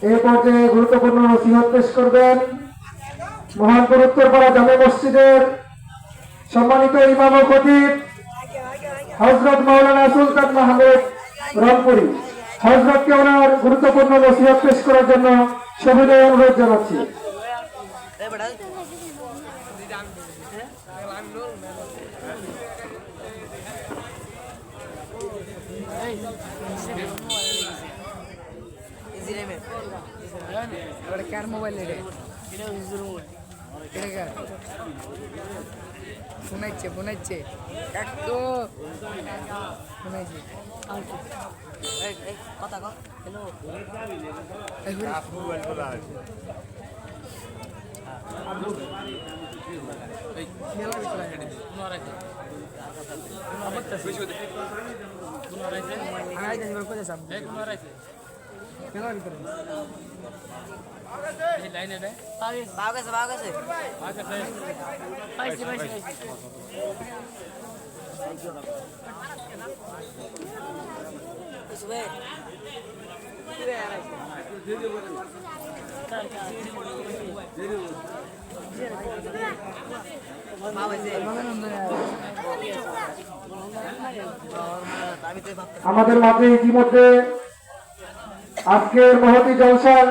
এই পর্যায়ে গুরুত্বপূর্ণ নসিহত পেশ করবেন মহানপুর উত্তরপাড়া জামে মসজিদের সম্মানিত ইমাম ও খতিব হযরত মাওলানা সুলতান মাহমুদ রংপুরি। হযরতকে ওনার গুরুত্বপূর্ণ নসিহত পেশ করার জন্য সবিনয় অনুরোধ জানাচ্ছি। কার মোবাইল শোনাইছে শোনাইছে একটু শোনাইছে কথা কর হ্যালো আমাদের মাঝে ইতিমধ্যে আজকের মহতি জলসার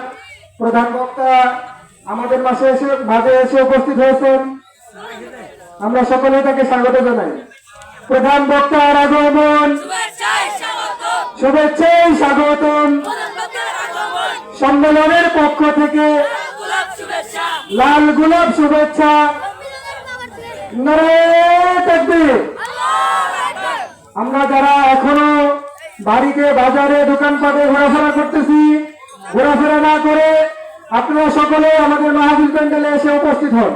প্রধান বক্তা আমাদের মাঝে এসে উপস্থিত হয়েছেন। আমরা সকলে তাকে স্বাগত জানাই। প্রধান বক্তার আগমন, শুভেচ্ছায় স্বাগতম। সম্মেলনের পক্ষ থেকে লাল গোলাপ শুভেচ্ছা। নারায়ে তাকবীর। আমরা যারা এখনো বাড়িতে বাজারে দোকানপাটে ঘোরাফেরা করতেছি, ঘোরাফেরা না করে আপনারা সকলে আমাদের মাহফিল প্যান্ডেলে এসে উপস্থিত হন।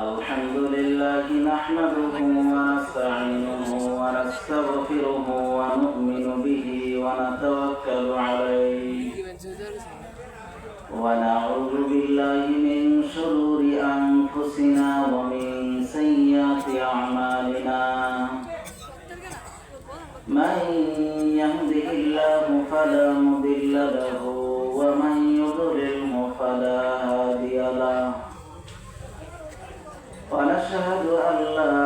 আলহামদুলিল্লাহ নাহমাদুহু ওয়া নাস্তাঈনুহু ওয়া নাস্তাগফিরুহু ওয়া নু'মিনু বিহি ওয়া নাতাওয়াক্কালু আলাইহি ওয়া নাউযু বিল্লাহি মিন শুরুরি আনফুসিনা ওয়া মিন সাইয়্যাতি আ'মালিনা মান ইয়াহদিহিল্লাহু ফালা মুদিল্লা লাহু ওয়া মান يضلله فلا هادي له ونشهد أن لا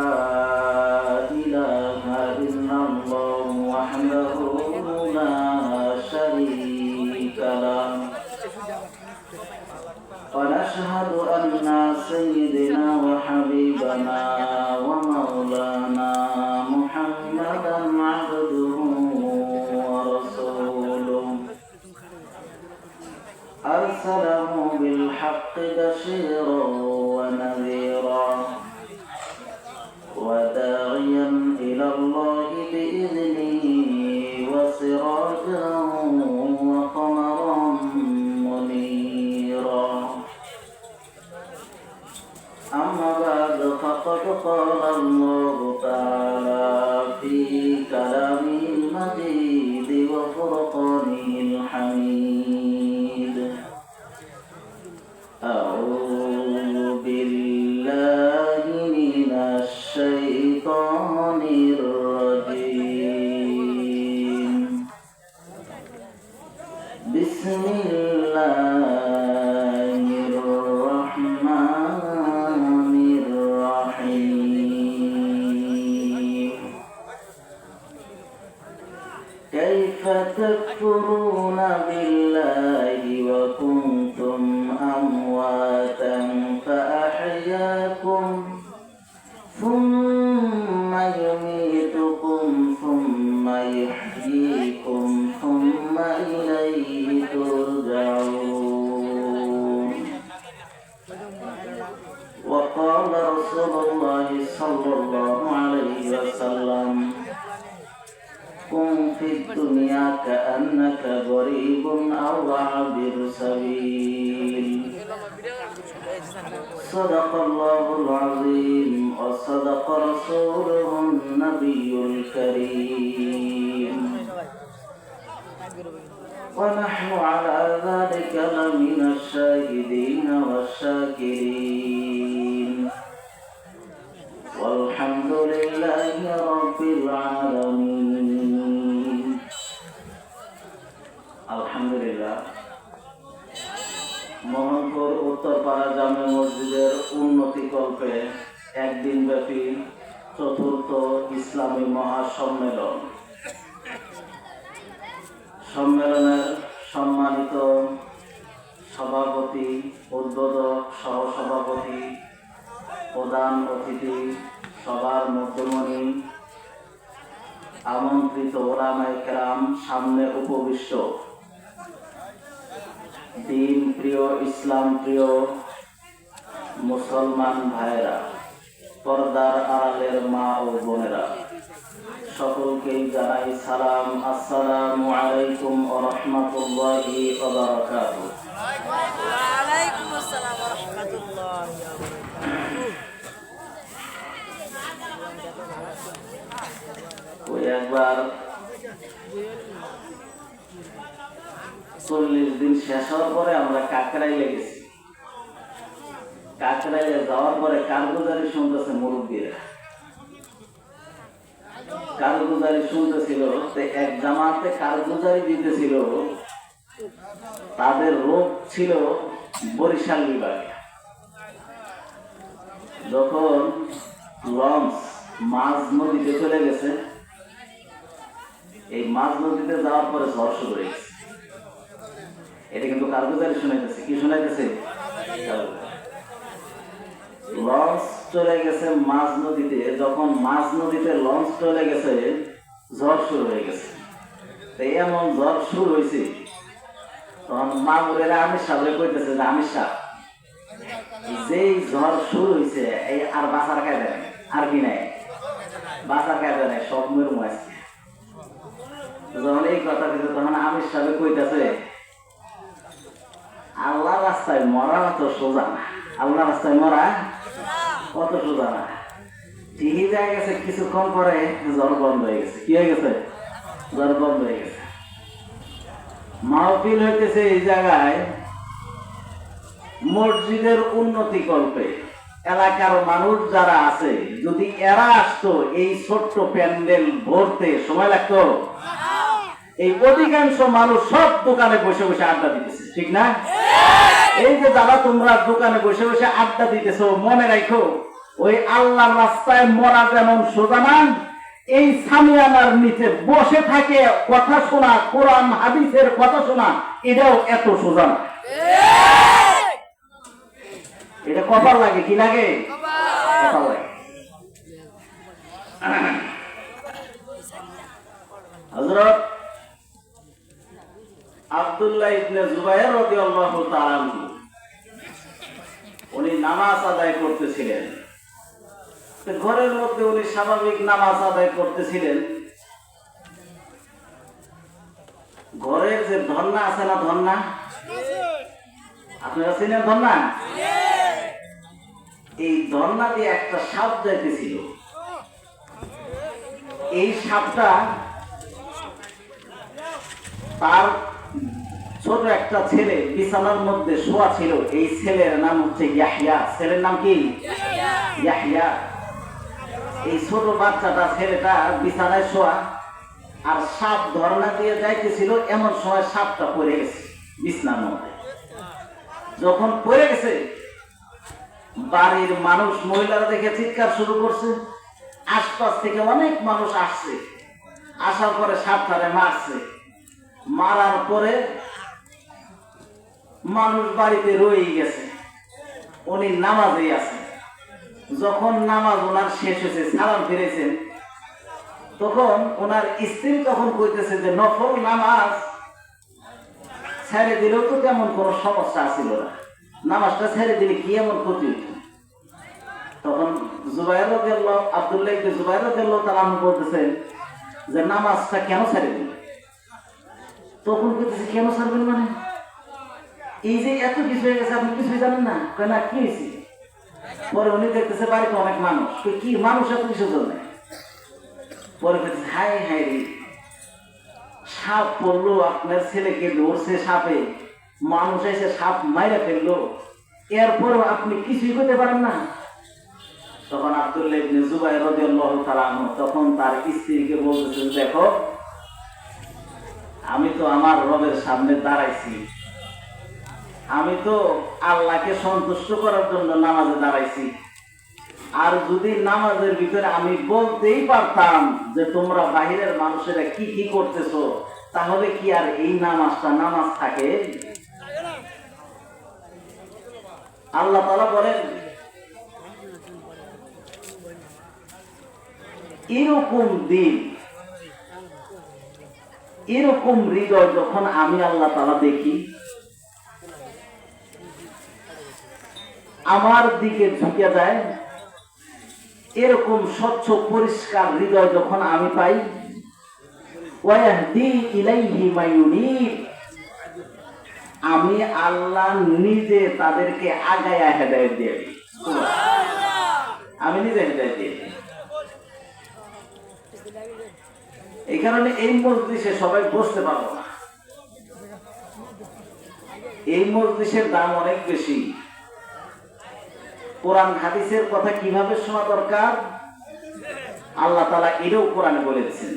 إله إلا الله وحده لا شريك له ونشهد أن سيدنا وحبيبنا ومولانا محمدا عبده ورسوله أرسله بالحق بشيرا ونذيرا وداعيا إلى الله بإذنه وسراجا وقمرا منيرا أما بعد فقد قال الله تعالى في كلامه المجيد وفرقانه الحميد أعوذ بالله من الشيطان الرجيم بسم الله الرحمن الرحيم كيف تكفرون بالله وكنتم أمواتا فأحياكم ثم يميتكم ثم يحييكم ثم إليه ترجعون وقال رسول الله صلى الله عليه وسلم كن في الدنيا كأن كأنك غريب أو عابر سبيل صدق الله العظيم وصدق رسوله النبي الكريم ونحن على ذلك لمن الشاهدين والشاكرين والحمد لله رب العالمين الحمد لله মোহনপুর উত্তরপাড়া জামে মসজিদের উন্নতি কল্পে একদিন ব্যাপী চতুর্থ ইসলামী মহাসম্মেলন সম্মেলনের সম্মানিত সভাপতি, উদ্বোধক, সহসভাপতি, প্রধান অতিথি, সবার মধ্যমণি, আমন্ত্রিত ওলামায়ে কেরাম, সামনে উপবিষ্ট দিন প্রিয়, ইসলাম প্রিয় মুসলমান ভাইয়েরা, পর্দার আড়ালের মা ও বোনেরা, সকলকেই জানাই সালাম। আসসালামু আলাইকুম ওয়া রাহমাতুল্লাহি ওয়া বারাকাতুহু। ওয়া আলাইকুম আসসালাম ওয়া রাহমাতুল্লাহি ওয়া বারাকাতুহু। ওই একবার 40 দিন শেষ হওয়ার পরে আমরা কাকরাইলে গেছি। কাকরাইলে যাওয়ার পরে কারগুজারি শুনতেছে মুরব্বীরা, কারগুজারি শুনতেছিল। এক জামাতে কারগুজারি দিতেছিল, তাদের রোগ ছিল বরিশাল বিভাগে। যখন লঞ্চ মাঝ নদীতে চলে গেছে, এই মাঝ নদীতে যাওয়ার পরে ঝড় শুরু হয়ে গেছে। এটা কিন্তু কারগুজারি শোনাইতেছে। কি শোনাইতেছে? লঞ্চ চলে গেছে মাঝ নদীতে। যখন মাঝ নদীতে লঞ্চ চলে গেছে, ঝড় শুরু হয়ে গেছে। এমন ঝড় শুরু হয়েছে, তখন মাগুরেরা আমির সাহেব কইতেছে যে আমির সাহেব, যেই ঝড় শুরু হয়েছে এই আর বাঁচার কায়দা নেই, আর কি নাই, বাঁচার কায়দা নেই, সব মেরুম আছে। যখন এই কথা দিতে, তখন আমির সাহেব কইতেছে আল্লাহ রাস্তায় মরা তো সোজা না, আল্লাহ রাস্তায় মরা কত সোজা না। ঠিকই যায় গেছে, কিছুক্ষণ পরে জ্বর বন্ধ হয়ে গেছে। কি হয়ে গেছে? জ্বর বন্ধ হয়ে গেছে। মাহফিল হইতেছে এই জায়গায় মসজিদের উন্নতি কল্পে। এলাকার মানুষ যারা আছে, যদি এরা আসতো এই ছোট্ট প্যান্ডেল ভরতে সময় লাগতো? এই অধিকাংশ মানুষ সব দোকানে বসে বসে আড্ডা দিতেছে, ঠিক না? এই যে যারা তোমরা দোকানে বসে বসে আড্ডা দিতেছো, মনে রাখো ওই আল্লাহর রাস্তায় মরা যেমন সোজা না, এই সামিয়ানার নিচে বসে থাকে কথা শোনা, কোরআন হাদিসের কথা শোনা, এটাও এত সোজা না। এটা কপাল লাগে। কি লাগে? কপাল লাগে। হযরত আব্দুল্লাহ ইবনে জুবাইর রাদিয়াল্লাহু তাআলা উনি নামাজ আদায় করতেছিলেন। ঘরের মধ্যে উনি স্বাভাবিক নামাজ আদায় করতেছিলেন। ঘরের যে ধন্না আছে না, ধন্না আপনারা চিনেন? ধন্না, এই ধন্না দিয়ে একটা সাপ যাইতেছিল। এই সাপটা তার ছোট একটা ছেলে বিছানার মধ্যে শোয়া ছিল। এই ছেলের নাম হচ্ছে ইয়াহইয়া। ছেলের নাম কি? ইয়াহইয়া। এই ছোট বাচ্চাটা, ছেলেটা বিছানায় শোয়া, আর সাপ ধরনা দিয়ে যাইতেছিল। এমন সময় সাপটা পড়ে গেছে বিছানার মধ্যে। যখন পড়ে গেছে, বাড়ির মানুষ, মহিলারা দেখে চিৎকার শুরু করছে। আশপাশ থেকে অনেক মানুষ আসছে। আসার পরে সাপটারে মারছে। মারার পরে মানুষ বাড়িতে রয়ে গেছে। উনি নামাজে আছে। যখন নামাজ ওনার শেষ হয়েছে, সালাম ফিরেছেন, তখন ওনার স্ত্রী তখন কইতেছে যে নফল নামাজ ছেড়ে দিলেও তো তেমন কোনো সমস্যা ছিল না, নামাজটা ছেড়ে দিলে কি এমন ক্ষতি হইত? তখন জুবাইর রাদিয়াল্লাহু, আব্দুল্লাহ ইবনে জুবাইর রাদিয়াল্লাহু তাআলা বলতেছেন যে নামাজটা কেন ছেড়ে দিল? তখন বলতেছে কেন ছাড়বেন মানে এই যে এত কিছু হয়ে গেছে আপনি কিছুই জানেন না, কয় না কি হয়েছে। পরে উনি দেখতেছে বাড়িতে অনেক মানুষ, কই কি মানুষ এত কিছু জন্য। পরে বলতেছে হাই হাই রে, সাপ পড়লো, আপনার ছেলেকে ধরছে সাপে, মানুষ এসে সাপ মাইরা ফেললো, এরপরও আপনি কিছুই করতে পারেন না। তখন আব্দুল্লাহ ইবনে জুবাইর রাদিয়াল্লাহু তাআলা আনহু তখন তার স্ত্রীকে বলতেছেন, দেখো আমি তো আমার রবের সামনে দাঁড়াইছি, আমি তো আল্লাহকে সন্তুষ্ট করার জন্য নামাজে দাঁড়াইছি, আর যদি নামাজের ভিতরে আমি বলতেই পারতাম যে তোমরা বাহিরের মানুষেরা কি কি করতেছো, তাহলে কি আর এই নামাজটা নামাজ থাকে? আল্লাহ তাআলা বলেন, এরকম দিন, এরকম হৃদয় যখন আমি আল্লাহ তাআলা দেখি, আমার দিকে ঝুঁকে যায়, এরকম স্বচ্ছ পরিষ্কার হৃদয় যখন আমি পাই, ওয়াহদি ইলাইহি মায়ুনিব, আমি আল্লাহ নিজে তাদেরকে আগায়া হেদায়েত দিয়ে দিই। আমি নিজে হেদায়েত দিয়ে দিই। এই কারণে এই মজলিসে সবাই বসতে পারবো না, এই মজলিসের দাম অনেক বেশি। কোরআন হাদিসের কথা কিভাবে শোনা দরকার আল্লাহ তাআলা এটাও কোরআনে বলেছেন,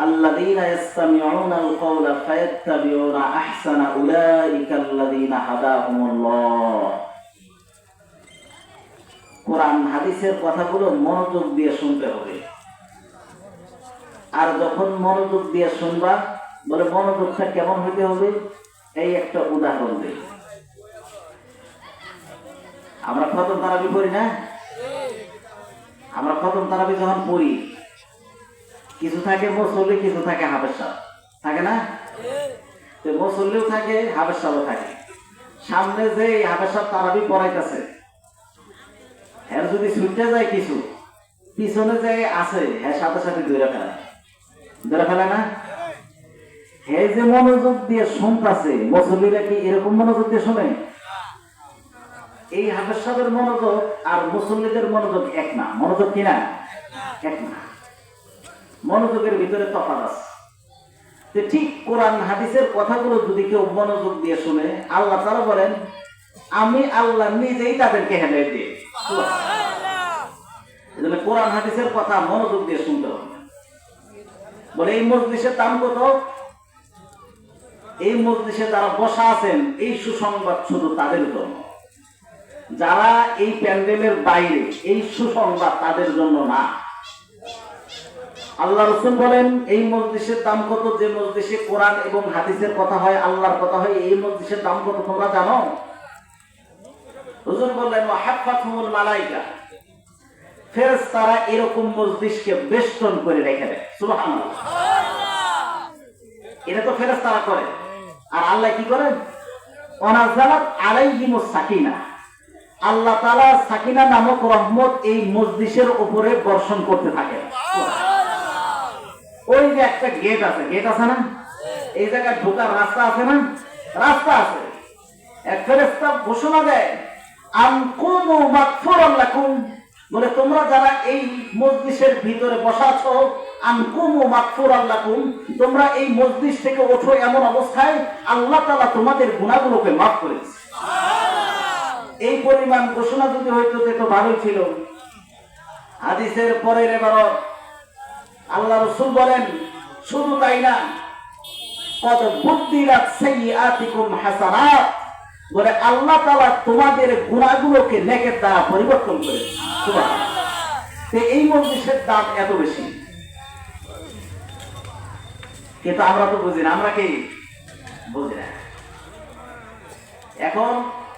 আল্লাযীনা ইসতামিউনাল কওলা ফায়াত্তাবিউনা আহসানা উলাইকাল্লাযীনা হাদাহুমুল্লাহ। কোরআন হাদিসের কথাগুলো মনোযোগ দিয়ে শুনতে হবে। আর যখন মনোযোগ দিয়ে শুনবা, বলে মনোযোগটা কেমন হইতে হবে, এই একটা উদাহরণ দেই। আমরা খতম তারাবি পড়ি না, আমরা খতম তারাবি যখন পড়ি, কিছু থাকে মুসল্লি, কিছু থাকে হাফেজ সাহেব, থাকে না? তো মুসল্লিও থাকে, হাফেজ সাহেবও থাকে। সামনে যে হাফেজ সাহেব তারাবি পড়াইতেছে, এর যদি ছুটে যায় কিছু, পিছনে যে আছে হ্যাঁ সাথে সাথে ধরে ফেলে না? হে যে মনোযোগ দিয়ে শুনতেছে, মুসল্লিরা কি এরকম মনোযোগ দিয়ে শোনে? এই হাফেজ সাহেবের মনোযোগ আর মুসল্লিদের মনোযোগ এক না। মনোযোগ কিনা? এক না। মনোযোগের ভিতরে তফাৎ আছে। ঠিক কোরআন হাদিসের কথাগুলো যদি কেউ মনোযোগ দিয়ে শুনে, আল্লাহ তাআলা বলেন আমি আল্লাহ নিজেই তাদেরকে হেদায়েত দিই। এজন্য কোরআন হাদিসের কথা মনোযোগ দিয়ে শুনতে হবে। বলে এই মজলিসের দাম কত? এই মজলিসে যারা বসা আছেন, এই সুসংবাদ শুধু তাদের জন্য। যারা এই প্যান্ডেলের বাইরে, এই সুসংবাদ তাদের জন্য না। আল্লাহ রাসূল বলেন এই মজলিসের দাম কত? যে মজলিসে কোরআন এবং হাদিসের কথা হয়, আল্লাহর কথা হয়, এই মজলিসের দাম কত তোমরা জানো? হুজুর বললেন ওয়াহাফাতুহুল মালায়েকা, ফেরেশতারা এরকম মজলিসকে বেষ্টন করে রেখে দেয়। সুবহানাল্লাহ। এটা তো ফেরেশতারা করে, আর আল্লাহ কি করেন? ওয়ানাযালাত আলাইহিমুস সাকিনা, আল্লাহ তাআলা সাকিনা নামক রহমত এই মজলিসের উপরে বর্ষণ করতে থাকে। ওই যে একটা গেট আছে, গেট আছে না? এই জায়গায় ঢোকার রাস্তা আছে না? রাস্তা আছে। এক ফেরেশতা ঘোষণা দেয় আনকুমু মাগফুরান লাকুম, বলে তোমরা যারা এই মজলিসের ভিতরে বসা আছো, আনকুমু মাগফুরান লাকুম, তোমরা এই মজলিস থেকে ওঠো এমন অবস্থায় আল্লাহ তাআলা তোমাদের গুনাহগুলোকে মাফ করে দিয়েছে। এই পরিমাণ ঘোষণা যদি হইতো তো ভালোই ছিল। হাদিসের পরের ইবারত আল্লাহ রাসূল বলেন শুধু তাই না, কদ বুদ্দিলাত সাইয়্যাতিকুম হাসানাত, বলে আল্লাহ তাআলা তোমাদের গুনাহগুলোকে নেকের দ্বারা পরিবর্তন করে দিয়েছে। সুবহানাল্লাহ। এই মজলিসের দাম এত বেশি, কিন্তু আমরা তো বুঝি না। আমরা কি বুঝি না? এখন